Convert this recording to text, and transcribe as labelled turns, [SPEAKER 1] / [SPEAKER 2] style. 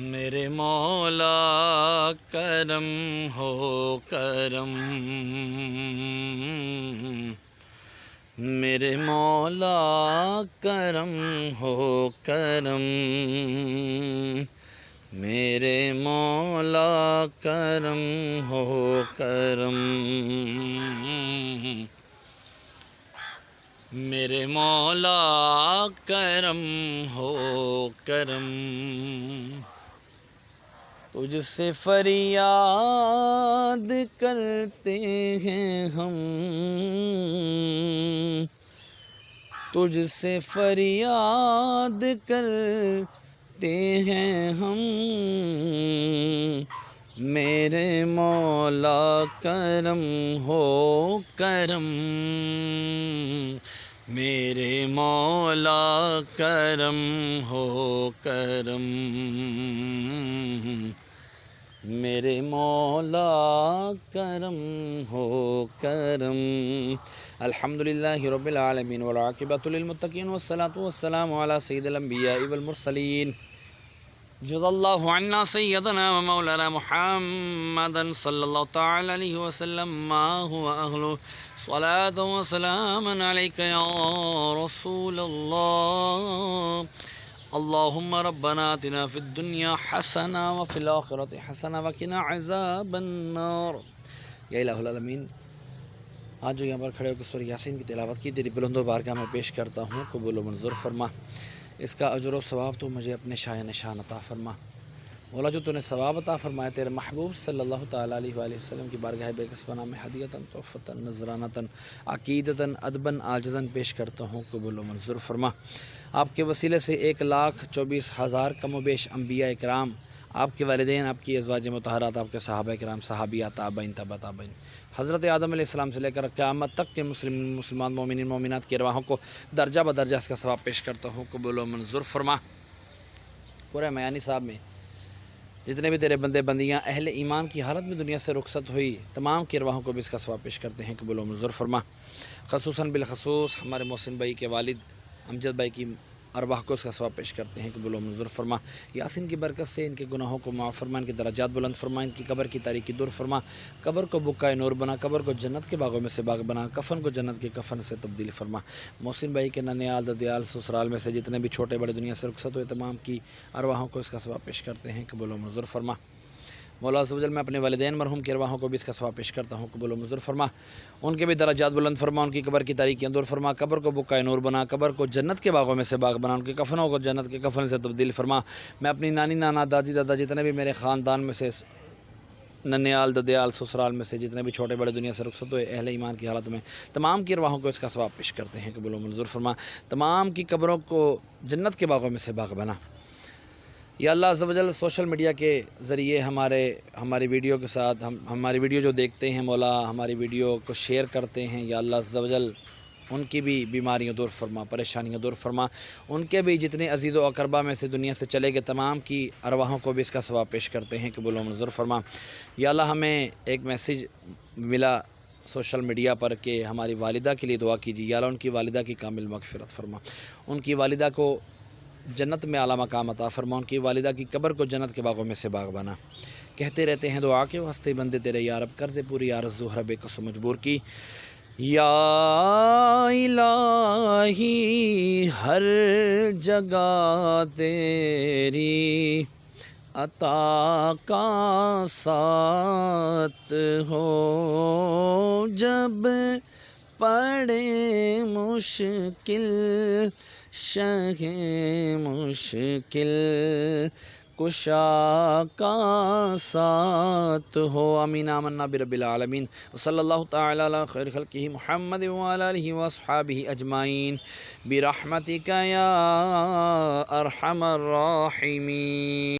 [SPEAKER 1] میرے مولا کرم ہو کرم، میرے مولا کرم ہو کرم، میرے مولا کرم ہو کرم، میرے مولا کرم ہو کرم۔ تجھ سے فریاد کرتے ہیں ہم، تجھ سے فریاد کرتے ہیں ہم، میرے مولا کرم ہو کرم، میرے مولا کرم ہو کرم، میرے مولا کرم ہو کرم۔ الحمدللہ رب العالمین والعاقبۃ للمتقین والصلاة والسلام علی سید الانبیاء والمرسلین۔ جزا اللہ عنا سیدنا و مولانا محمدا صلی اللہ تعالی علیہ وسلم ما هو اہلہ صلاۃ و سلام علیک یا رسول اللہ۔ اللہم ربنا آتنا فی الدنیا حسنہ وفی الآخرۃ حسنہ وقنا عذاب النار۔ یا الہ العالمین، آج جو یہاں پر کھڑے ہو کے سورہ یاسین کی تلاوت کی تیری بلند و بارگاہ میں پیش کرتا ہوں، قبول و منظور فرما۔ اس کا اجر و ثواب تو مجھے اپنے شاہ نشان عطا فرما۔ مولا جو تو نے ثواب عطا فرمایا تیرے محبوب صلی اللہ تعالیٰ علیہ وآلہ وسلم کی بارگاہ بے کسبانہ میں ہدیتاً تحفتاً نذرانتاً عقیدتاً ادباً عاجزاً پیش کرتا ہوں، قبول و منظور فرما۔ آپ کے وسیلے سے 1,24,000 کم و بیش انبیاء کرام، آپ کے والدین، آپ کی ازواج مطہرات، آپ کے صحابہ کرام، صحابیات، تابعین، تبع تابعین، حضرت آدم علیہ السلام سے لے کر قیامت تک کے مسلمان مومنین مومنات کی ارواحوں کو درجہ بدرجہ اس کا ثواب پیش کرتا ہوں، قبول و منظور فرما۔ پورے میانی صاحب میں جتنے بھی تیرے بندے بندیاں اہل ایمان کی حالت میں دنیا سے رخصت ہوئی، تمام کی ارواحوں کو بھی اس کا ثواب پیش کرتے ہیں، قبول و منظور فرما۔ خصوصاً بالخصوص ہمارے محسن بھائی کے والد امجد بھائی کی ارواح کو اس کا ثواب پیش کرتے ہیں، قبول و منظور فرما۔ یاسین کی برکت سے ان کے گناہوں کو معاف فرما، ان کے درجات بلند فرما، ان کی قبر کی تاریکی دور فرما، قبر کو بقائے نور بنا، قبر کو جنت کے باغوں میں سے باغ بنا، کفن کو جنت کے کفن سے تبدیل فرما۔ محسن بھائی کے ننیال ددیال سسرال میں سے جتنے بھی چھوٹے بڑے دنیا سے رخصت ہوئے، تمام کی ارواحوں کو اس کا ثواب پیش کرتے ہیں، قبول و منظور فرما۔ مولا عز و جل میں اپنے والدین مرحوم کی ارواحوں کو بھی اس کا ثواب پیش کرتا ہوں، قبول و منظور فرما۔ ان کے بھی درجات بلند فرما، ان کی قبر کی تاریکیاں دور فرما، قبر کو بقائے نور بنا، قبر کو جنت کے باغوں میں سے باغ بنا، ان کے کفنوں کو جنت کے کفن سے تبدیل فرما۔ میں اپنی نانی نانا دادی دادا جتنے بھی میرے خاندان میں سے ننیال ددیال سسرال میں سے جتنے بھی چھوٹے بڑے دنیا سے رخصت ہوئے اہل ایمان کی حالت میں، تمام کی ارواحوں کو اس کا ثواب پیش کرتے ہیں، قبول و منظور فرما۔ تمام کی قبروں کو جنت کے باغوں میں سے باغ بنا۔ یا اللہ عز و جل سوشل میڈیا کے ذریعے ہماری ویڈیو کے ساتھ ہماری ویڈیو جو دیکھتے ہیں مولا، ہماری ویڈیو کو شیئر کرتے ہیں، یا اللہ عز و جل ان کی بھی بیماریاں دور فرما، پریشانیاں دور فرما۔ ان کے بھی جتنے عزیز و اقربا میں سے دنیا سے چلے گئے، تمام کی ارواحوں کو بھی اس کا ثواب پیش کرتے ہیں، قبول و منظور فرما۔ یا اللہ ہمیں ایک میسیج ملا سوشل میڈیا پر کہ ہماری والدہ کے لیے دعا کیجیے، یا اللہ ان کی والدہ کی کامل مغفرت فرما، ان کی والدہ کو جنت میں اعلیٰ مقام عطا فرما، ان کی والدہ کی قبر کو جنت کے باغوں میں سے باغ بنا۔ کہتے رہتے ہیں دعا کے واسطے بندے تیرے، یا رب کر دے پوری آرزو ہر بے کس و مجبور کی۔ یا الہی ہر جگہ تیری عطا کا ساتھ ہو، جب پڑے مشکل شہ مشکل کشا کا ساتھ ہو۔ آمین آمنا برب العالمین۔ وصلی اللہ تعالی علی خیر خلقہ محمد وعلی آلہ واصحابہ اجمعین برحمتک یا ارحم الراحمین۔